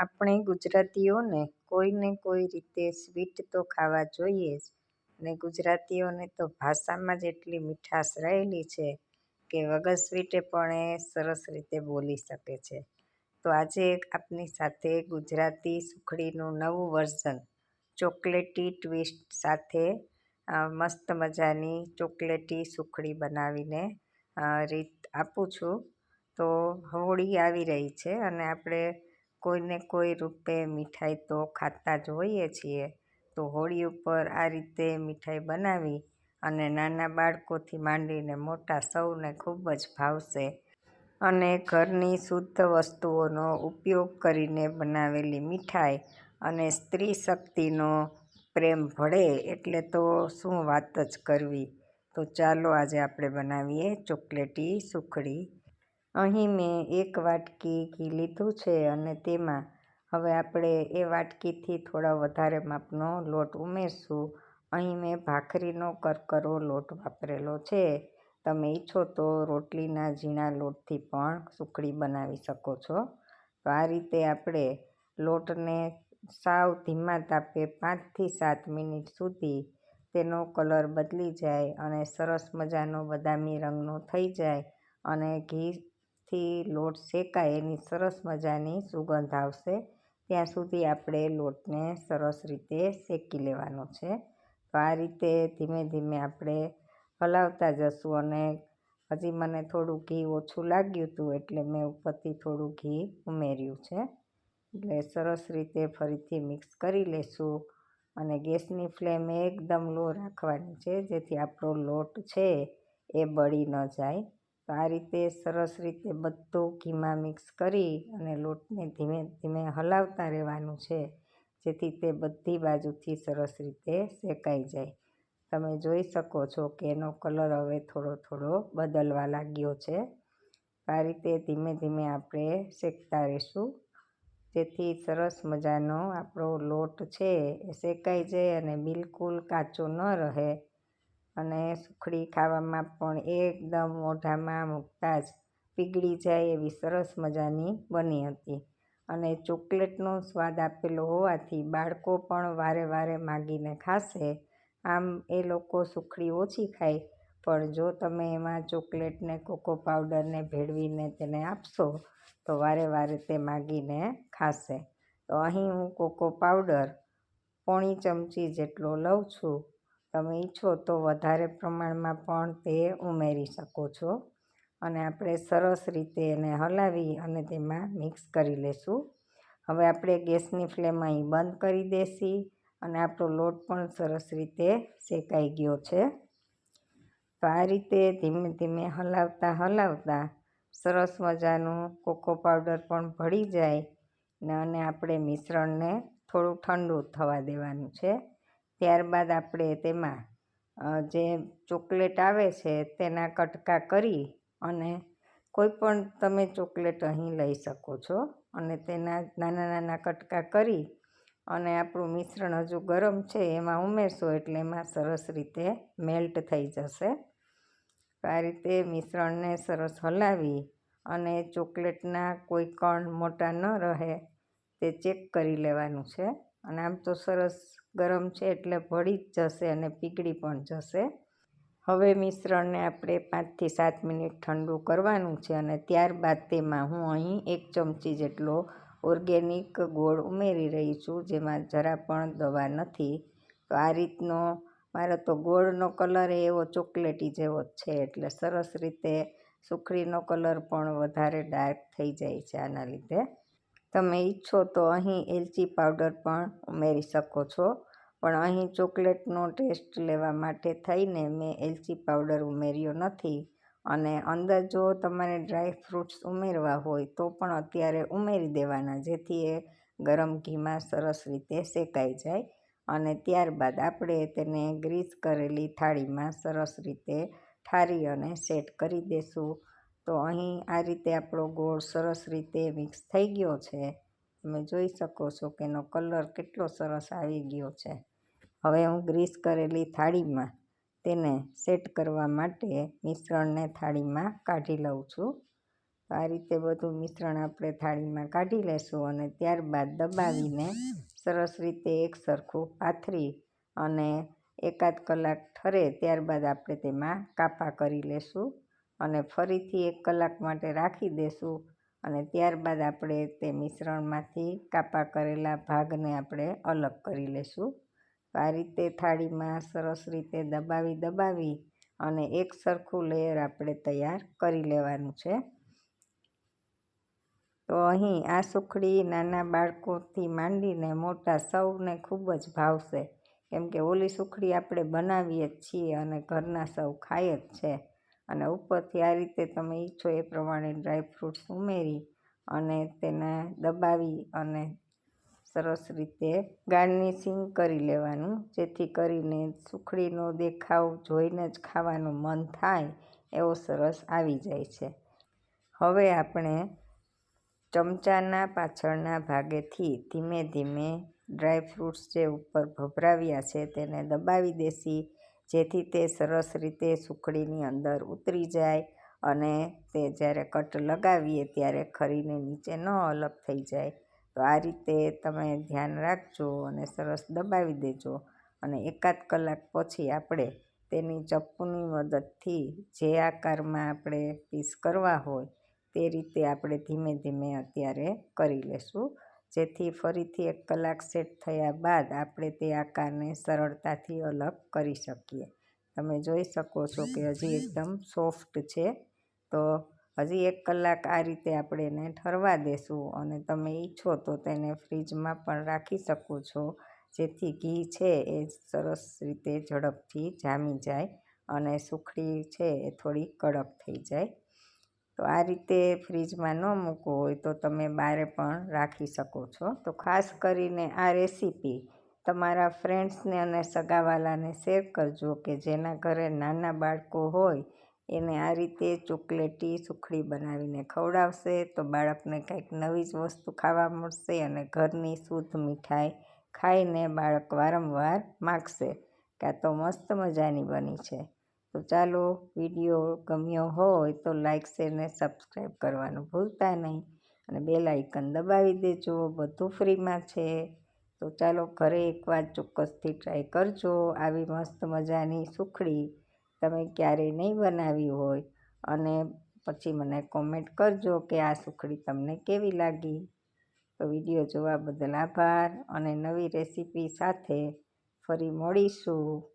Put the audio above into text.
આપણે ગુજરાતીઓને કોઈને કોઈ રીતે સ્વીટ તો ખાવા જોઈએ જ. અને ગુજરાતીઓને તો ભાષામાં જ એટલી મીઠાશ રહેલી છે કે વગર સ્વીટે પણ એ સરસ રીતે બોલી શકે છે. તો આજે આપની સાથે ગુજરાતી સુખડીનું નવું વર્ઝન ચોકલેટી ટ્વિસ્ટ સાથે મસ્ત મજાની ચોકલેટી સુખડી બનાવીને રીત આપું છું. તો હોળી આવી રહી છે અને આપણે કોઈને કોઈ રૂપે મીઠાઈ તો ખાતા જ હોઈએ છીએ. તો હોળી ઉપર આ રીતે મીઠાઈ બનાવી અને નાના બાળકોથી માંડીને મોટા સૌને ખૂબ જ ભાવશે. અને ઘરની શુદ્ધ વસ્તુઓનો ઉપયોગ કરીને બનાવેલી મીઠાઈ અને સ્ત્રી શક્તિનો પ્રેમ ભળે એટલે તો શું વાત જ કરવી. તો ચાલો આજે આપણે બનાવીએ ચોકલેટી સુખડી. અહીં મેં 1 વાટકી ઘી લીધું છે અને તેમાં હવે આપણે એ વાટકીથી થોડા વધારે માપનો લોટ ઉમેરશું. અહીં મેં ભાખરીનો કરકરો લોટ વાપરેલો છે. તમે ઈચ્છો તો રોટલીના ઝીણા લોટથી પણ સુખડી બનાવી શકો છો. તો આ રીતે આપણે લોટને સાવ ધીમા તાપે 5 થી 7 મિનિટ સુધી તેનો કલર બદલી જાય અને સરસ મજાનો બદામી રંગનો થઈ જાય અને ઘીથી લોટ શેકાય એની સરસ મજાની સુગંધ આવશે ત્યાં સુધી આપણે લોટને સરસ રીતે શેકી લેવાનો છે. તો આ રીતે ધીમે ધીમે આપણે હલાવતા જશું અને હજી મને થોડું ઘી ઓછું લાગ્યું હતું એટલે મેં ઉપરથી થોડું ઘી ઉમેર્યું છે. એટલે સરસ રીતે ફરીથી મિક્સ કરી લેશું અને ગેસની ફ્લેમ એકદમ લો રાખવાની છે જેથી આપણો લોટ છે એ બળી ન જાય. તો આ રીતે સરસ રીતે બધું ઘીમાં મિક્સ કરી અને લોટને ધીમે ધીમે હલાવતા રહેવાનું છે જેથી તે બધી બાજુથી સરસ રીતે શેકાઈ જાય. તમે જોઈ શકો છો કે એનો કલર હવે થોડો થોડો બદલવા લાગ્યો છે. આ રીતે ધીમે ધીમે આપણે શેકતા રહીશું જેથી સરસ મજાનો આપણો લોટ છે એ શેકાઈ જાય અને બિલકુલ કાચો ન રહે અને સુખડી ખાવામાં પણ એકદમ મોઢામાં મૂકતા જ પીગળી જાય એવી સરસ મજાની બની હતી. અને ચોકલેટનો સ્વાદ આપેલો હોવાથી બાળકો પણ વારે વારે માગીને ખાશે. આમ એ લોકો સુખડી ઓછી ખાય પણ જો તમે એમાં ચોકલેટને કોકો પાવડરને ભેળવીને તેને આપશો તો વારે વારે તે માગીને ખાશે. તો અહીં હું કોકો પાવડર પોણી ચમચી જેટલો લઉં છું. તમે ઈચ્છો તો વધારે પ્રમાણમાં પણ તે ઉમેરી શકો છો. અને આપણે સરસ રીતે એને હલાવી અને તેમાં મિક્સ કરી લેશું. હવે આપણે ગેસની ફ્લેમ અહીં બંધ કરી દેશી અને આપણો લોટ પણ સરસ રીતે શેકાઈ ગયો છે. તો આ રીતે ધીમે ધીમે હલાવતા હલાવતા સરસ મજાનું કોકો પાવડર પણ ભળી જાય અને આપણે મિશ્રણને થોડું ઠંડુ થવા દેવાનું છે. ત્યારબાદ આપણે તેમાં જે ચોકલેટ આવે છે તેના કટકા કરી અને કોઈ પણ તમે ચોકલેટ અહીં લઈ શકો છો અને તેના નાના નાના કટકા કરી અને આપણું મિશ્રણ હજુ ગરમ છે એમાં ઉમેરશો એટલે એમાં સરસ રીતે મેલ્ટ થઈ જશે. આ રીતે મિશ્રણને સરસ હલાવી અને ચોકલેટના કોઈ કણ મોટા ન રહે તે ચેક કરી લેવાનું છે. અને આમ તો સરસ ગરમ છે એટલે ભળી જ જશે અને પીગળી પણ જશે. હવે મિશ્રણને આપણે 5 થી 7 મિનિટ ઠંડુ કરવાનું છે અને ત્યારબાદ તેમાં હું અહીં 1 ચમચી જેટલો ઓર્ગેનિક ગોળ ઉમેરી રહી છું જેમાં જરા પણ દવા નથી. તો આ રીતનો મારો તો ગોળનો કલર એવો ચોકલેટી જેવો જ છે એટલે સરસ રીતે સુખડીનો કલર પણ વધારે ડાર્ક થઈ જાય છે આના લીધે. તમે ઈચ્છો તો અહીં એલચી પાવડર પણ ઉમેરી શકો છો પણ અહીં ચોકલેટનો ટેસ્ટ લેવા માટે થઈને મેં એલચી પાવડર ઉમેર્યો નથી. અને અંદર જો તમારે ડ્રાય ફ્રૂટ્સ ઉમેરવા હોય તો પણ અત્યારે ઉમેરી દેવાના જેથી એ ગરમ ઘીમાં સરસ રીતે શેકાઈ જાય. અને ત્યારબાદ આપણે તેને ગ્રીસ કરેલી થાળીમાં સરસ રીતે ઠારી અને સેટ કરી દેશું. તો અહીં આ રીતે આપણો ગોળ સરસ રીતે મિક્સ થઈ ગયો છે. તમે જોઈ શકો છો કે એનો કલર કેટલો સરસ આવી ગયો છે. હવે હું ગ્રીસ કરેલી થાળીમાં તેને સેટ કરવા માટે મિશ્રણને થાળીમાં કાઢી લઉં છું. આ રીતે બધું મિશ્રણ આપણે થાળીમાં કાઢી લેશું અને ત્યારબાદ દબાવીને સરસ રીતે એક સરખું પાથરી અને એકાદ કલાક ઠરે ત્યારબાદ આપણે તેમાં કાપા કરી લેશું અને ફરીથી 1 કલાક માટે રાખી દેશું અને ત્યારબાદ આપણે તે મિશ્રણમાંથી કાપા કરેલા ભાગને આપણે અલગ કરી લેશું. આ રીતે થાળીમાં સરસ રીતે દબાવી અને એક સરખું લેયર આપણે તૈયાર કરી લેવાનું છે. તો અહીં આ સુખડી નાના બાળકોથી માંડીને મોટા સૌને ખૂબ જ ભાવશે, કેમ કે ઓલી સુખડી આપણે બનાવીએ જ છીએ અને ઘરના સૌ ખાય જ છે. અને ઉપરથી આ રીતે તમે ઈચ્છો એ પ્રમાણે ડ્રાયફ્રૂટ્સ ઉમેરી અને તેને દબાવી અને સરસ રીતે ગાર્નિશિંગ કરી લેવાનું, જેથી કરીને સુખડીનો દેખાવ જોઈને જ ખાવાનું મન થાય એવો સરસ આવી જાય છે. હવે આપણે ચમચાના પાછળના ભાગેથી ધીમે ધીમે ડ્રાયફ્રૂટ્સ જે ઉપર ભભરાવ્યા છે તેને દબાવી દેશી, જેથી તે સરસ રીતે સુખડીની અંદર ઉતરી જાય અને તે જ્યારે કટ લગાવીએ ત્યારે ખરીને નીચે ન અલગ થઈ જાય. તો આ રીતે તમે ધ્યાન રાખજો અને સરસ દબાવી દેજો અને એકાદ કલાક પછી આપણે તેની ચપ્પુની મદદથી જે આકારમાં આપણે પીસ કરવા હોય તે રીતે આપણે ધીમે ધીમે અત્યારે કરી લેશું, જેથી ફરીથી 1 કલાક સેટ થયા બાદ આપણે તે આકારને સરળતાથી અલગ કરી શકીએ. તમે જોઈ શકો છો કે હજી એકદમ સોફ્ટ છે. તો હજી 1 કલાક આ રીતે આપણે એને ઠરવા દેશું અને તમે ઈચ્છો તો તેને ફ્રીજમાં પણ રાખી શકો છો, જેથી ઘી છે એ સરસ રીતે ઝડપથી જામી જાય અને સુખડી છે એ થોડી કડક થઈ જાય. તો આ રીતે ફ્રીજમાં ન મૂકવું હોય તો તમે બહારે પણ રાખી શકો છો. તો ખાસ કરીને આ રેસીપી તમારા ફ્રેન્ડ્સને અને સગાવાલાને શેર કરજો કે જેના ઘરે નાના બાળકો હોય એને આ રીતે ચોકલેટી સુખડી બનાવીને ખવડાવશે તો બાળકને કંઈક નવી જ વસ્તુ ખાવા મળશે અને ઘરની શુદ્ધ મીઠાઈ ખાઈને બાળક વારંવાર માગશે કે આ તો મસ્ત મજાની બની છે. તો ચાલો, વિડીયો ગમ્યો હોય તો લાઈક, શેર ને સબસ્ક્રાઈબ કરવાનું ભૂલતા નહીં અને બેલ આઇકન દબાવી દેજો. બધું ફ્રીમાં છે. તો ચાલો, ઘરે એકવાર ચોક્કસથી ટ્રાય કરજો. આવી મસ્ત મજાની સુખડી તમે ક્યારેય નહીં બનાવી હોય અને પછી મને કોમેન્ટ કરજો કે આ સુખડી તમને કેવી લાગી. તો વિડીયો જોવા બદલ આભાર અને નવી રેસીપી સાથે ફરી મળીશું.